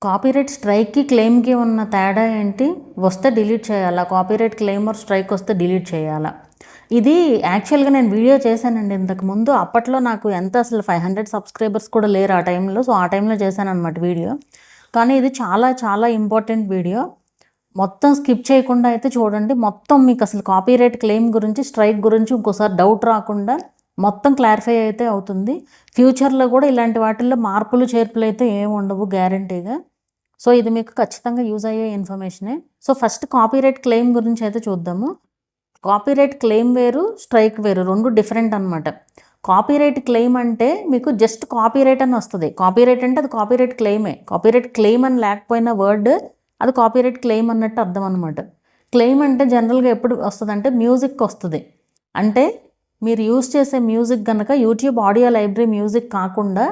Copyright స్ట్రైక్‌కి, క్లెయిమ్‌కి ఉన్న తేడా ఏంటి? వస్తే డిలీట్ చేయాలా? కాపీరైట్ క్లెయిమ్ ఆర్ స్ట్రైక్ వస్తే డిలీట్ చేయాలా? ఇది యాక్చువల్‌గా నేను వీడియో చేశానండి ఇంతకుముందు. అప్పట్లో నాకు ఎంత అసలు 500 సబ్స్క్రైబర్స్ కూడా లేరు ఆ టైంలో. సో, ఆ టైంలో చేశాననమాట వీడియో. కానీ ఇది చాలా చాలా ఇంపార్టెంట్ వీడియో. మొత్తం స్కిప్ చేయకుండా అయితే చూడండి. మొత్తం మీకు అసలు కాపీరైట్ క్లెయిమ్ గురించి, స్ట్రైక్ గురించి ఇంకోసారి డౌట్ రాకుండా మొత్తం క్లారిఫై అయితే అవుతుంది. ఫ్యూచర్‌లో కూడా ఇలాంటి వాటిల్లో మార్పులు, చేర్పులు అయితే ఏమి ఉండవు గ్యారంటీగా. సో, ఇది మీకు ఖచ్చితంగా యూజ్ అయ్యే ఇన్ఫర్మేషనే. సో, ఫస్ట్ కాపీరైట్ క్లెయిమ్ గురించి అయితే చూద్దాము. కాపీరైట్ క్లెయిమ్ వేరు, స్ట్రైక్ వేరు. 2 డిఫరెంట్ అనమాట. కాపీరైట్ క్లెయిమ్ అంటే మీకు జస్ట్ కాపీరైట్ అని వస్తది. కాపీరైట్ అంటే అది కాపీరైట్ క్లెయిమే. కాపీరైట్ క్లెయిమ్ అని లేకపోయిన వర్డ్ అది కాపీరైట్ క్లెయిమ్ అన్నట్టు అర్థం అనమాట. క్లెయిమ్ అంటే జనరల్‌గా ఎప్పుడు వస్తదంటే మ్యూజిక్ వస్తది. అంటే మీరు యూజ్ చేసే మ్యూజిక్ గనక యూట్యూబ్ ఆడియో లైబ్రరీ మ్యూజిక్ కాకుండా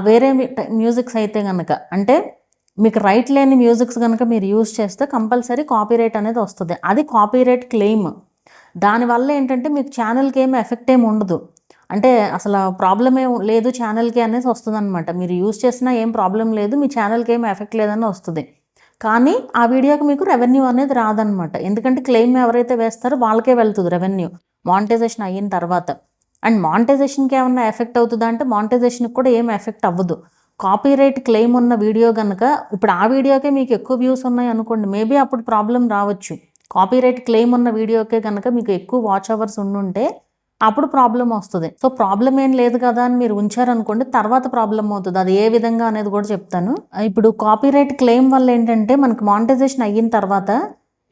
వేరే మ్యూజిక్స్ అయితే గనక అంటే మీకు రైట్ లేని మ్యూజిక్స్ గనక మీరు యూజ్ చేస్తే కంపల్సరీ కాపీరైట్ అనేది వస్తది. అది కాపీరైట్ క్లెయిమ్. దానివల్ల ఏంటంటే మీకు ఛానల్‌కి ఏమి ఎఫెక్ట్ ఏమి ఉండదు. అంటే అసలు ప్రాబ్లమ్ ఏం లేదు ఛానల్‌కి అనేసి వస్తదనమాట. మీరు యూజ్ చేసినా ఏం ప్రాబ్లమ్ లేదు. మీ ఛానల్‌కి ఏమి ఎఫెక్ట్ లేదని వస్తది. కానీ ఆ వీడియోకి మీకు రెవెన్యూ అనేది రాదనమాట. ఎందుకంటే క్లెయిమ్ ఎవరైతే వేస్తారో వాళ్ళకే వెళ్తది రెవెన్యూ. మానిటైజేషన్ అయిన తర్వాత. అండ్ మానిటైజేషన్‌కి ఏమన్నా ఎఫెక్ట్ అవుతదా అంటే మానిటైజేషన్‌కి కూడా ఏమి ఎఫెక్ట్ అవ్వదు. కాపీరైట్ క్లెయిమ్ ఉన్న వీడియో గనక ఇప్పుడు ఆ వీడియోకే మీకు ఎక్కువ వ్యూస్ ఉన్నాయి అనుకోండి. మేబీ అప్పుడు ప్రాబ్లమ్ రావచ్చు. కాపీరైట్ క్లెయిమ్ ఉన్న వీడియోకే గనక మీకు ఎక్కువ వాచ్ అవర్స్ ఉండుంటే అప్పుడు ప్రాబ్లమ్ వస్తది. సో, ప్రాబ్లమ్ ఏం లేదు కదా అని మీరు ఉంచారనుకోండి తర్వాత ప్రాబ్లమ్ అవుతది. అది ఏ విధంగా అనేది కూడా చెప్తాను. ఇప్పుడు కాపీరైట్ క్లెయిమ్ వల్ల ఏంటంటే మనకు మానిటైజేషన్ అయిన తర్వాత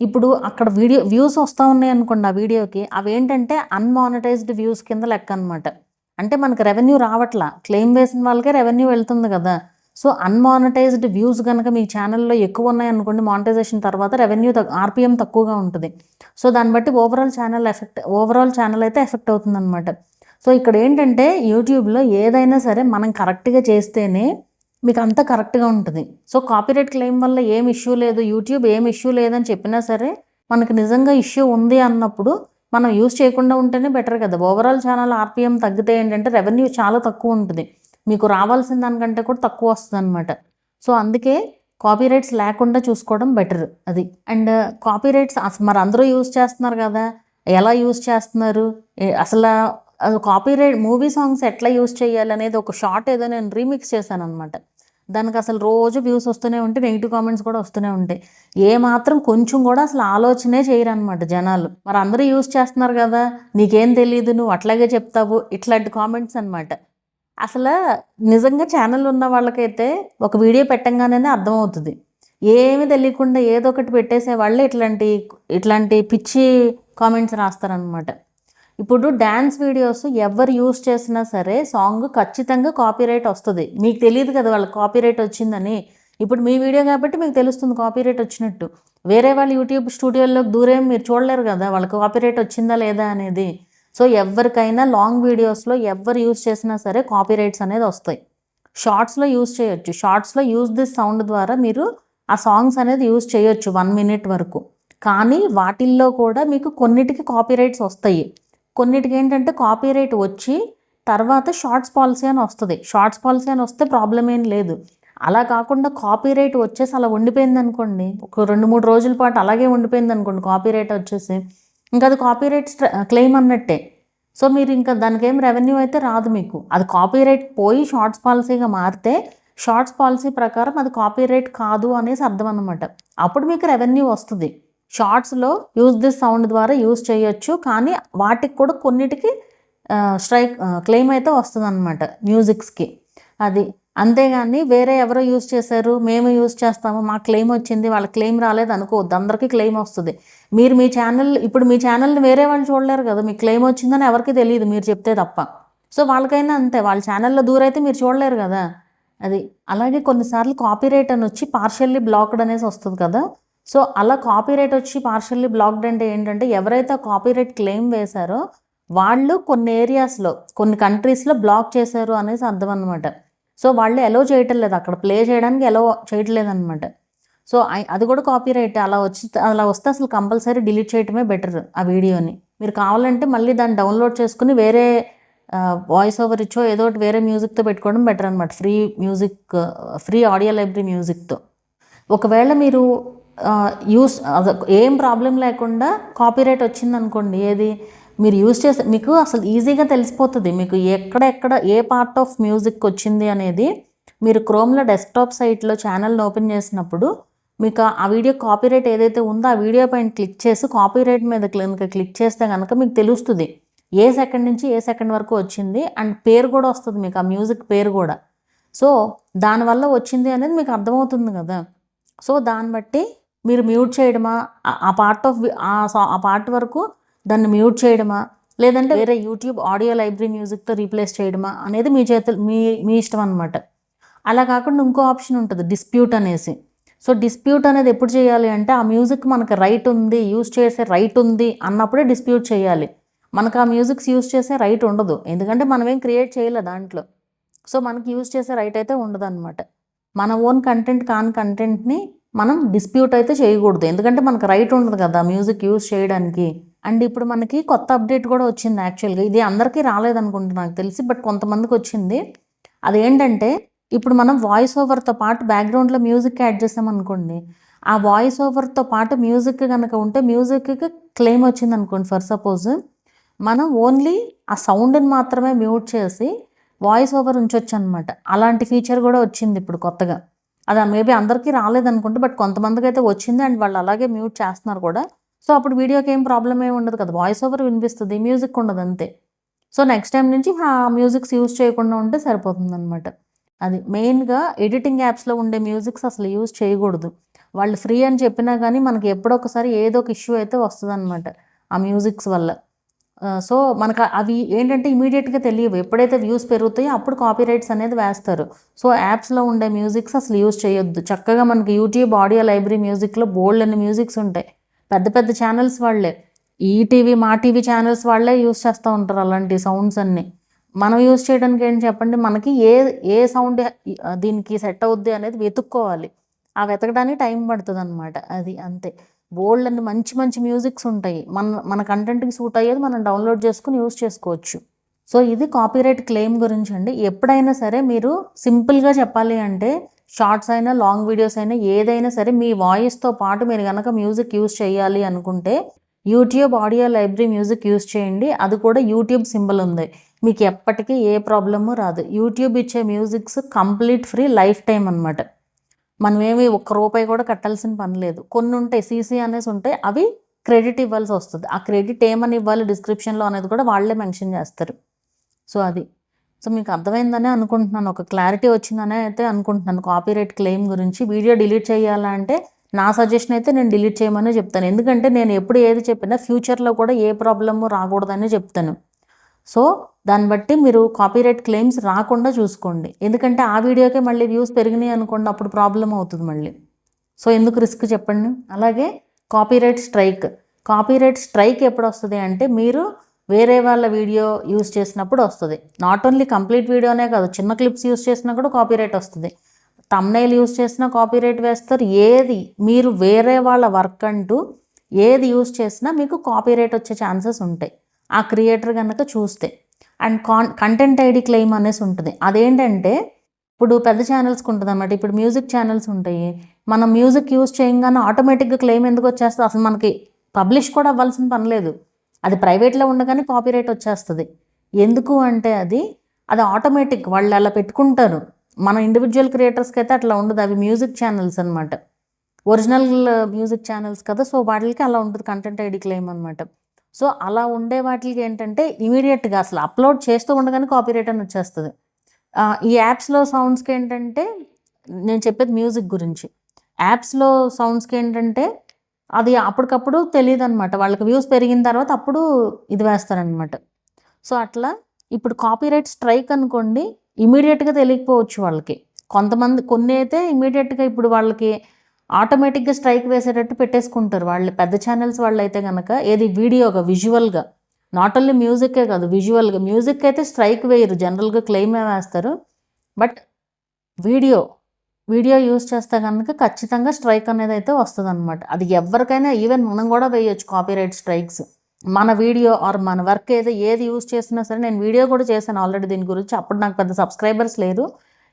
ఇప్పుడు అక్కడ వ్యూస్ వస్తా ఉన్నాయనుకోండి ఆ వీడియోకి. అవేంటంటే అన్‌మానిటైజ్డ్ వ్యూస్ కింద లెక్క అనమాట. అంటే మనకు రెవెన్యూ రావట్లా. క్లెయిమ్ వేసిన వాళ్ళకే రెవెన్యూ వెళ్తుంది కదా! సో, అన్‌మానిటైజ్డ్ వ్యూస్ గనక మీ ఛానెల్‌లో ఎక్కువ ఉన్నాయనుకోండి మానిటైజేషన్ తర్వాత రెవెన్యూ ఆర్‌పీఎం తక్కువగా ఉంటది. సో, దాన్ని బట్టి ఓవరాల్ ఛానెల్ అయితే ఎఫెక్ట్ అవుతుందనమాట. సో, ఇక్కడ ఏంటంటే యూట్యూబ్‌లో ఏదైనా సరే మనం కరెక్ట్‌గా చేస్తేనే మీకు అంతా కరెక్ట్‌గా ఉంటది. సో, కాపీరైట్ క్లెయిమ్ వల్ల ఏం ఇష్యూ లేదు, యూట్యూబ్ ఏం ఇష్యూ లేదని చెప్పినా సరే, మనకు నిజంగా ఇష్యూ ఉంది అన్నప్పుడు మనం యూజ్ చేయకుండా ఉంటేనే బెటర్ కదా! ఓవరాల్ ఛానల్ ఆర్‌పీఎం తగ్గితే ఏంటంటే రెవెన్యూ చాలా తక్కువ ఉంటది. మీకు రావాల్సిన దానికంటే కూడా తక్కువ వస్తదనమాట. సో, అందుకే కాపీరైట్స్ లేకుండా చూసుకోవడం బెటర్ అది. అండ్ కాపీరైట్స్ మరి అందరూ యూజ్ చేస్తున్నారు కదా! ఎలా యూజ్ చేస్తున్నారు? కాపీరైట్ మూవీ సాంగ్స్ ఎట్లా యూజ్ చేయాలనేది ఒక షార్ట్ ఏదో నేను రీమిక్స్ చేశాననమాట. దానికి అసలు రోజు వ్యూస్ వస్తూనే ఉంటాయి. నెగెటివ్ కామెంట్స్ కూడా వస్తూనే ఉంటాయి. ఏమాత్రం కొంచెం కూడా అసలు ఆలోచనే చేయరనమాట జనాలు. మరి అందరూ యూజ్ చేస్తున్నారు కదా! నీకేం తెలీదు నువ్వు అట్లాగే చెప్తావు. ఇట్లాంటి కామెంట్స్ అనమాట. అసల నిజంగా ఛానల్ ఉన్న వాళ్ళకైతే ఒక వీడియో పెట్టంగానే అర్థమవుతది. ఏమీ తెలియకుండా ఏదో ఒకటి పెట్టేసే వాళ్ళే ఇట్లాంటి పిచ్చి కామెంట్స్ రాస్తారనమాట. ఇప్పుడు డాన్స్ వీడియోస్ ఎవరు యూజ్ చేసినా సరే సాంగ్ ఖచ్చితంగా కాపీరైట్ వస్తది. మీకు తెలీదు కదా వాళ్ళకి కాపీరైట్ వచ్చిందని. ఇప్పుడు మీ వీడియో కాబట్టి మీకు తెలుస్తుంది కాపీరైట్ వచ్చినట్టు. వేరే వాళ్ళు యూట్యూబ్ స్టూడియోలోకి దూరేం మీరు చూడలేరు కదా! వాళ్ళకి కాపీరైట్ వచ్చిందా లేదా అనేది. సో, ఎవరికైనా లాంగ్ వీడియోస్‌లో ఎవ్వరు యూజ్ చేసినా సరే కాపీరైట్స్ అనేది వస్తాయి. షార్ట్స్‌లో యూజ్ చేయొచ్చు. షార్ట్స్‌లో యూజ్ దిస్ సౌండ్ ద్వారా మీరు ఆ సాంగ్స్ అనేది యూజ్ చేయొచ్చు 1 మినిట్ వరకు. కానీ వాటిల్లో కూడా మీకు కొన్నిటికి కాపీరైట్స్ వస్తాయి. కొన్నిటికేంటంటే కాపీరైట్ వచ్చి తర్వాత షార్ట్స్ పాలిసీ అని వస్తది. షార్ట్స్ పాలిసీ అని వస్తే ప్రాబ్లమ్ ఏం లేదు. అలా కాకుండా కాపీరైట్ వచ్చేసి అలా ఉండిపోయిందనుకోండి. ఒక 2, 3 రోజుల పాటు అలాగే ఉండిపోయిందనుకోండి కాపీరైట్ వచ్చేసి. ఇంకా అది కాపీరైట్ క్లెయిమ్ అన్నట్టే. సో, మీరు ఇంకా దానికేం రెవెన్యూ అయితే రాదు మీకు. అది కాపీరైట్ పోయి షార్ట్స్ పాలిసీగా మారితే షార్ట్స్ పాలిసీ ప్రకారం అది కాపీరైట్ కాదు అనేసి అర్థం అన్నమాట. అప్పుడు మీకు రెవెన్యూ వస్తది. షార్ట్స్‌లో యూజ్ దిస్ సౌండ్ ద్వారా యూజ్ చేయొచ్చు. కానీ వాటికి కూడా కొన్నిటికి క్లెయిమ్ అయితే వస్తదనమాట మ్యూజిక్స్‌కి. అది. అంతేగాని వేరే ఎవరో యూజ్ చేశారు, మేము యూజ్ చేస్తాము, మాకు క్లెయిమ్ వచ్చింది, వాళ్ళకి క్లెయిమ్ రాలేదు అనుకోవద్దు. అందరికీ క్లెయిమ్ వస్తది. మీరు మీ ఛానల్‌ని వేరే వాళ్ళు చూడలేరు కదా! మీకు క్లెయిమ్ వచ్చిందని ఎవరికీ తెలీదు మీరు చెప్తే తప్ప. సో, వాళ్ళకైనా అంతే. వాళ్ళ ఛానల్‌లో దూరైతే మీరు చూడలేరు కదా! అది. అలాగే కొన్నిసార్లు కాపీరైట్ అనొచ్చి పార్షియల్లీ బ్లాక్డ్ అనేసి వస్తది కదా! సో, అలా కాపీరైట్ వచ్చి పార్షియల్లీ బ్లాక్డ్ అంటే ఏంటంటే ఎవరైతే కాపీరైట్ క్లెయిమ్ వేశారో వాళ్ళు కొన్ని ఏరియాస్‌లో, కొన్ని కంట్రీస్‌లో బ్లాక్ చేశారు అనేసి అర్థం అనమాట. సో, వాళ్ళు అలో చేయటం లేదు. అక్కడ ప్లే చేయడానికి అలో చేయట్లేదనమాట. సో, అది కూడా కాపీరైటే. అలా వస్తే అసలు కంపల్సరీ డిలీట్ చేయటమే బెటర్ ఆ వీడియోని. మీరు కావాలంటే మళ్ళీ దాన్ని డౌన్‌లోడ్ చేసుకొని వేరే వాయిస్ ఓవర్ ఇచ్చో ఏదో ఒకటి వేరే మ్యూజిక్తో పెట్టుకోవడం బెటర్ అనమాట. ఫ్రీ ఆడియో లైబ్రరీ మ్యూజిక్తో. ఒకవేళ మీరు ఏం ప్రాబ్లం లేకుండా కాపీరైట్ వచ్చిందనుకోండి, ఏది మీరు యూస్ చేస్తే మీకు అసలు ఈజీగా తెలిసిపోతుంది. మీకు ఎక్కడ ఏ పార్ట్ ఆఫ్ మ్యూజిక్ వచ్చింది అనేది మీరు క్రోమ్లో డెస్క్టాప్ సైట్లో ఛానల్ని ఓపెన్ చేసినప్పుడు మీకు ఆ వీడియో కాపీరైట్ ఏదైతే ఉందో ఆ వీడియో పైన క్లిక్ చేసి కాపీరైట్ మీద కనుక క్లిక్ చేస్తే కనుక మీకు తెలుస్తుంది ఏ సెకండ్ నుంచి ఏ సెకండ్ వరకు వచ్చింది, అండ్ పేరు కూడా వస్తుంది మీకు, ఆ మ్యూజిక్ పేరు కూడా. సో దానివల్ల వచ్చింది అనేది మీకు అర్థమవుతుంది కదా. సో దాన్ని బట్టి మీరు మ్యూట్ చేయడమా, ఆ పార్ట్ వరకు దాన్ని మ్యూట్ చేయడమా, లేదంటే వేరే యూట్యూబ్ ఆడియో లైబ్రరీ మ్యూజిక్తో రీప్లేస్ చేయడమా అనేది మీ ఇష్టం అనమాట. అలా కాకుండా ఇంకో ఆప్షన్ ఉంటుంది, డిస్ప్యూట్ అనేసి. సో డిస్ప్యూట్ అనేది ఎప్పుడు చేయాలి అంటే ఆ మ్యూజిక్ మనకు రైట్ ఉంది, యూస్ చేసే రైట్ ఉంది అన్నప్పుడే డిస్ప్యూట్ చేయాలి. మనకు ఆ మ్యూజిక్స్ యూస్ చేసే రైట్ ఉండదు, ఎందుకంటే మనమేం క్రియేట్ చేయలేదు దాంట్లో. సో మనకి యూస్ చేసే రైట్ అయితే ఉండదు అనమాట. మన ఓన్ కంటెంట్ కాని కంటెంట్ని మనం డిస్ప్యూట్ అయితే చేయకూడదు, ఎందుకంటే మనకు రైట్ ఉండదు కదా మ్యూజిక్ యూస్ చేయడానికి. అండ్ ఇప్పుడు మనకి కొత్త అప్డేట్ కూడా వచ్చింది. యాక్చువల్గా ఇది అందరికీ రాలేదనుకుంటున్నా నాకు తెలిసి, బట్ కొంతమందికి వచ్చింది. అదేంటంటే ఇప్పుడు మనం వాయిస్ ఓవర్తో పాటు బ్యాక్గ్రౌండ్లో మ్యూజిక్ యాడ్ చేసామనుకోండి, ఆ వాయిస్ ఓవర్తో పాటు మ్యూజిక్ కనుక ఉంటే మ్యూజిక్కి క్లెయిమ్ వచ్చింది అనుకోండి ఫర్ సపోజ్, మనం ఓన్లీ ఆ సౌండ్ని మాత్రమే మ్యూట్ చేసి వాయిస్ ఓవర్ ఉంచవచ్చు అనమాట. అలాంటి ఫీచర్ కూడా వచ్చింది ఇప్పుడు కొత్తగా. అది మేబీ అందరికీ రాలేదనుకుంటే, బట్ కొంతమందికి అయితే వచ్చింది అండ్ వాళ్ళు అలాగే మ్యూట్ చేస్తున్నారు కూడా. సో అప్పుడు వీడియోకి ఏం ప్రాబ్లం ఏమి ఉండదు కదా, వాయిస్ ఓవర్ వినిపిస్తుంది, మ్యూజిక్ ఉండదు అంతే. సో నెక్స్ట్ టైం నుంచి ఆ మ్యూజిక్స్ యూజ్ చేయకుండా ఉంటే సరిపోతుంది అనమాట. అది మెయిన్గా ఎడిటింగ్ యాప్స్లో ఉండే మ్యూజిక్స్ అసలు యూజ్ చేయకూడదు. వాళ్ళు ఫ్రీ అని చెప్పినా కానీ మనకి ఎప్పుడొకసారి ఏదో ఒక ఇష్యూ అయితే వస్తుంది అనమాట ఆ మ్యూజిక్స్ వల్ల. సో మనకు అవి ఏంటంటే ఇమీడియట్గా తెలియవు, ఎప్పుడైతే వ్యూస్ పెరుగుతాయో అప్పుడు కాపీరైట్స్ అనేది వేస్తారు. సో యాప్స్లో ఉండే మ్యూజిక్స్ అసలు యూజ్ చేయొద్దు. చక్కగా మనకి యూట్యూబ్ ఆడియో లైబ్రరీ మ్యూజిక్లో బోల్డ్ అన్ని మ్యూజిక్స్ ఉంటాయి. పెద్ద పెద్ద ఛానల్స్ వాళ్ళే, ఈటీవీ మా టీవీ ఛానల్స్ వాళ్ళే యూజ్ చేస్తూ ఉంటారు అలాంటి సౌండ్స్ అన్నీ. మనం యూజ్ చేయడానికి ఏంటి చెప్పండి, మనకి ఏ సౌండ్ దీనికి సెట్ అవుద్ది అనేది వెతుక్కోవాలి. ఆ వెతకడానికి టైం పడుతుంది అనమాట. అది అంతే. బోల్డ్ అని మంచి మంచి మ్యూజిక్స్ ఉంటాయి, మన కంటెంట్కి సూట్ అయ్యేది మనం డౌన్లోడ్ చేసుకుని యూజ్ చేసుకోవచ్చు. సో ఇది కాపీరైట్ క్లెయిమ్ గురించి అండి. ఎప్పుడైనా సరే మీరు సింపుల్గా చెప్పాలి అంటే షార్ట్స్ అయినా లాంగ్ వీడియోస్ అయినా ఏదైనా సరే మీ వాయిస్తో పాటు మీరు కనుక మ్యూజిక్ యూజ్ చేయాలి అనుకుంటే YouTube audio library music use చేయండి. అది కూడా యూట్యూబ్ సింబల్ ఉంది, మీకు ఎప్పటికీ ఏ ప్రాబ్లము రాదు. యూట్యూబ్ ఇచ్చే musics complete free, life time అనమాట. మనమేమి ₹1 కూడా కట్టాల్సిన పని లేదు. కొన్ని ఉంటాయి సీసీ అనేసి ఉంటాయి, అవి క్రెడిట్ ఇవ్వాల్సి వస్తుంది. ఆ క్రెడిట్ ఏమని ఇవ్వాలి డిస్క్రిప్షన్లో అనేది కూడా వాళ్ళే మెన్షన్ చేస్తారు. సో అది. సో మీకు అర్థమైందనే అనుకుంటున్నాను, ఒక క్లారిటీ వచ్చిందనే అయితే అనుకుంటున్నాను కాపీరైట్ క్లెయిమ్ గురించి. వీడియో డిలీట్ చేయాలంటే నా సజెషన్ అయితే నేను డిలీట్ చేయమని చెప్తాను, ఎందుకంటే నేను ఎప్పుడు ఏది చెప్పినా ఫ్యూచర్లో కూడా ఏ ప్రాబ్లము రాకూడదని చెప్తాను. సో దాన్ని బట్టి మీరు కాపీరైట్ క్లెయిమ్స్ రాకుండా చూసుకోండి, ఎందుకంటే ఆ వీడియోకే మళ్ళీ వ్యూస్ పెరిగినాయి అనుకోండి, అప్పుడు ప్రాబ్లం అవుతుంది మళ్ళీ. సో ఎందుకు రిస్క్ చెప్పండి. అలాగే కాపీరైట్ స్ట్రైక్ ఎప్పుడు వస్తుంది అంటే మీరు వేరే వాళ్ళ వీడియో యూస్ చేసినప్పుడు వస్తుంది. నాట్ ఓన్లీ కంప్లీట్ వీడియోనే కాదు, చిన్న క్లిప్స్ యూస్ చేసినా కూడా కాపీరైట్ వస్తుంది. థంబ్నెయిల్ యూస్ చేసినా కాపీరైట్ వేస్తారు. ఏది మీరు వేరే వాళ్ళ వర్క్ అంటూ ఏది యూస్ చేసినా మీకు కాపీరైట్ వచ్చే ఛాన్సెస్ ఉంటాయి ఆ క్రియేటర్ కనుక చూస్తే. అండ్ కంటెంట్ ఐడి క్లెయిమ్ అనేసి ఉంటుంది. అదేంటంటే ఇప్పుడు పెద్ద ఛానల్స్కి ఉంటుంది అన్నమాట. ఇప్పుడు మ్యూజిక్ ఛానల్స్ ఉంటాయి, మనం మ్యూజిక్ యూజ్ చేయగానే ఆటోమేటిక్గా క్లెయిమ్ ఎందుకు వచ్చేస్తుంది, అసలు మనకి పబ్లిష్ కూడా అవ్వాల్సిన పని లేదు, అది ప్రైవేట్లో ఉండగానే కాపీరైట్ వచ్చేస్తుంది. ఎందుకు అంటే అది ఆటోమేటిక్, వాళ్ళు అలా పెట్టుకుంటారు. మన ఇండివిజువల్ క్రియేటర్స్కి అయితే అట్లా ఉండదు, అవి మ్యూజిక్ ఛానల్స్ అనమాట, ఒరిజినల్ మ్యూజిక్ ఛానల్స్ కదా. సో వాటికి అలా ఉంటుంది కంటెంట్ ఐడి క్లెయిమ్ అనమాట. సో అలా ఉండే వాటికి ఏంటంటే ఇమీడియట్గా అసలు అప్లోడ్ చేస్తూ ఉండగానే కాపీరైట్ అని వచ్చేస్తుంది. ఈ యాప్స్లో సౌండ్స్కి ఏంటంటే, నేను చెప్పేది మ్యూజిక్ గురించి, యాప్స్లో సౌండ్స్కి ఏంటంటే అది అప్పటికప్పుడు తెలియదు అనమాట, వాళ్ళకి వ్యూస్ పెరిగిన తర్వాత అప్పుడు ఇది వేస్తారనమాట. సో అట్లా ఇప్పుడు కాపీరైట్ స్ట్రైక్ అనుకోండి, ఇమీడియట్గా తెలియకపోవచ్చు వాళ్ళకి. కొన్ని అయితే ఇమీడియట్గా ఇప్పుడు వాళ్ళకి ఆటోమేటిక్గా స్ట్రైక్ వేసేటట్టు పెట్టేసుకుంటారు వాళ్ళు, పెద్ద ఛానల్స్ వాళ్ళు అయితే కనుక. ఏది వీడియోగా విజువల్గా, నాట్ ఓన్లీ మ్యూజిక్కే కాదు, విజువల్గా. మ్యూజిక్ అయితే స్ట్రైక్ వేయరు, జనరల్గా క్లెయిమే వేస్తారు. బట్ వీడియో యూజ్ చేస్తే కనుక ఖచ్చితంగా స్ట్రైక్ అనేది అయితే వస్తుంది అనమాట. అది ఎవరికైనా, ఈవెన్ మనం కూడా వేయచ్చు కాపీరైట్ స్ట్రైక్స్. మన వీడియో ఆర్ మన వర్క్ ఏది యూజ్ చేసినా సరే, నేను వీడియో కూడా చేశాను ఆల్రెడీ దీని గురించి. అప్పుడు నాకు పెద్ద సబ్స్క్రైబర్స్ లేరు.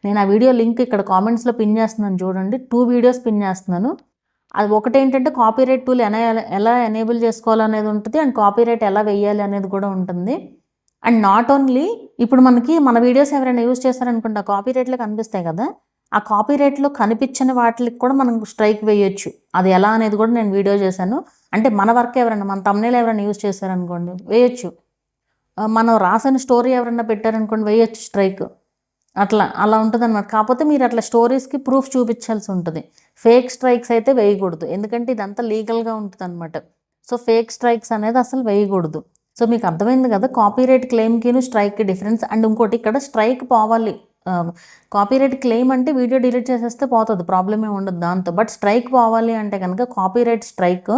నేను ఆ వీడియో లింక్ ఇక్కడ కామెంట్స్లో పిన్ చేస్తున్నాను చూడండి. 2 వీడియోస్ పిన్ చేస్తున్నాను. అది ఒకటేంటంటే కాపీరైట్ టూల్ ఎలా ఎనేబుల్ చేసుకోవాలనేది ఉంటుంది, అండ్ కాపీరైట్ ఎలా వేయాలి అనేది కూడా ఉంటుంది. అండ్ నాట్ ఓన్లీ ఇప్పుడు మన వీడియోస్ ఎవరైనా యూజ్ చేస్తారనుకుంటే కాపీరైట్లో కనిపిస్తాయి కదా, ఆ కాపీరైట్లో కనిపించని వాటికి కూడా మనం స్ట్రైక్ వేయొచ్చు. అది ఎలా అనేది కూడా నేను వీడియో చేశాను. అంటే మన వర్క్ ఎవరైనా, మన thumbnail ఎవరైనా యూజ్ చేశారనుకోండి వేయొచ్చు. మనం రాసిన స్టోరీ ఎవరైనా పెట్టారనుకోండి వేయొచ్చు స్ట్రైక్. అలా ఉంటుంది అనమాట. కాకపోతే మీరు అట్లా స్టోరీస్కి ప్రూఫ్ చూపించాల్సి ఉంటుంది. ఫేక్ స్ట్రైక్స్ అయితే వేయకూడదు, ఎందుకంటే ఇదంతా లీగల్గా ఉంటుంది అనమాట. సో ఫేక్ స్ట్రైక్స్ అనేది అసలు వేయకూడదు. సో మీకు అర్థమైంది కదా కాపీరైట్ క్లెయిమ్కిను స్ట్రైక్కి డిఫరెన్స్. అండ్ ఇంకోటి ఇక్కడ స్ట్రైక్ పోవాలి. కాపీరైట్ క్లెయిమ్ అంటే వీడియో డిలీట్ చేసేస్తే పోతుంది, ప్రాబ్లమే ఉండదు దాంతో. బట్ స్ట్రైక్ పోవాలి అంటే కనుక కాపీరైట్ స్ట్రైక్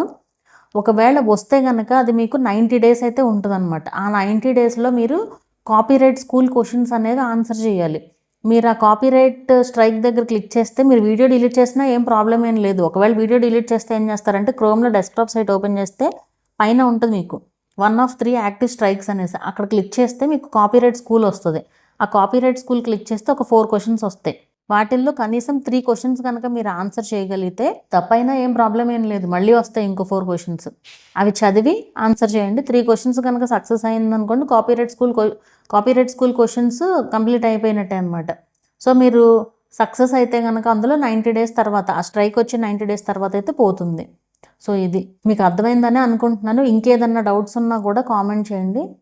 ఒకవేళ వస్తే కనుక అది మీకు 90 days అయితే ఉంటుంది అనమాట. ఆ 90 daysలో మీరు కాపీరైట్ స్కూల్ క్వశ్చన్స్ అనేది ఆన్సర్ చేయాలి. మీరు ఆ కాపీరైట్ స్ట్రైక్ దగ్గర క్లిక్ చేస్తే మీరు వీడియో డిలీట్ చేసినా ఏం ప్రాబ్లం ఏం లేదు. ఒకవేళ వీడియో డిలీట్ చేస్తే ఏం చేస్తారంటే క్రోమ్లో డెస్క్టాప్ సైట్ ఓపెన్ చేస్తే పైన ఉంటుంది మీకు 1 of 3 యాక్టివ్ స్ట్రైక్స్ అనేసి. అక్కడ క్లిక్ చేస్తే మీకు కాపీరైట్ స్కూల్ వస్తుంది. ఆ కాపీరైట్ స్కూల్ క్లిక్ చేస్తే ఒక 4 క్వశ్చన్స్ వస్తాయి. వాటిల్లో కనీసం 3 క్వశ్చన్స్ కనుక మీరు ఆన్సర్ చేయగలిగితే తప్పైనా ఏం ప్రాబ్లం ఏం లేదు, మళ్ళీ వస్తాయి ఇంకో 4 క్వశ్చన్స్. అవి చదివి ఆన్సర్ చేయండి. 3 క్వశ్చన్స్ కనుక సక్సెస్ అయిందనుకోండి కాపీరైట్ స్కూల్ క్వశ్చన్స్ కంప్లీట్ అయిపోయినట్టే అనమాట. సో మీరు సక్సెస్ అయితే కనుక అందులో 90 days తర్వాత, ఆ స్ట్రైక్ వచ్చి 90 days తర్వాత అయితే పోతుంది. సో ఇది మీకు అర్థమైందని అనుకుంటున్నాను. ఇంకేదన్నా డౌట్స్ ఉన్నా కూడా కామెంట్ చేయండి.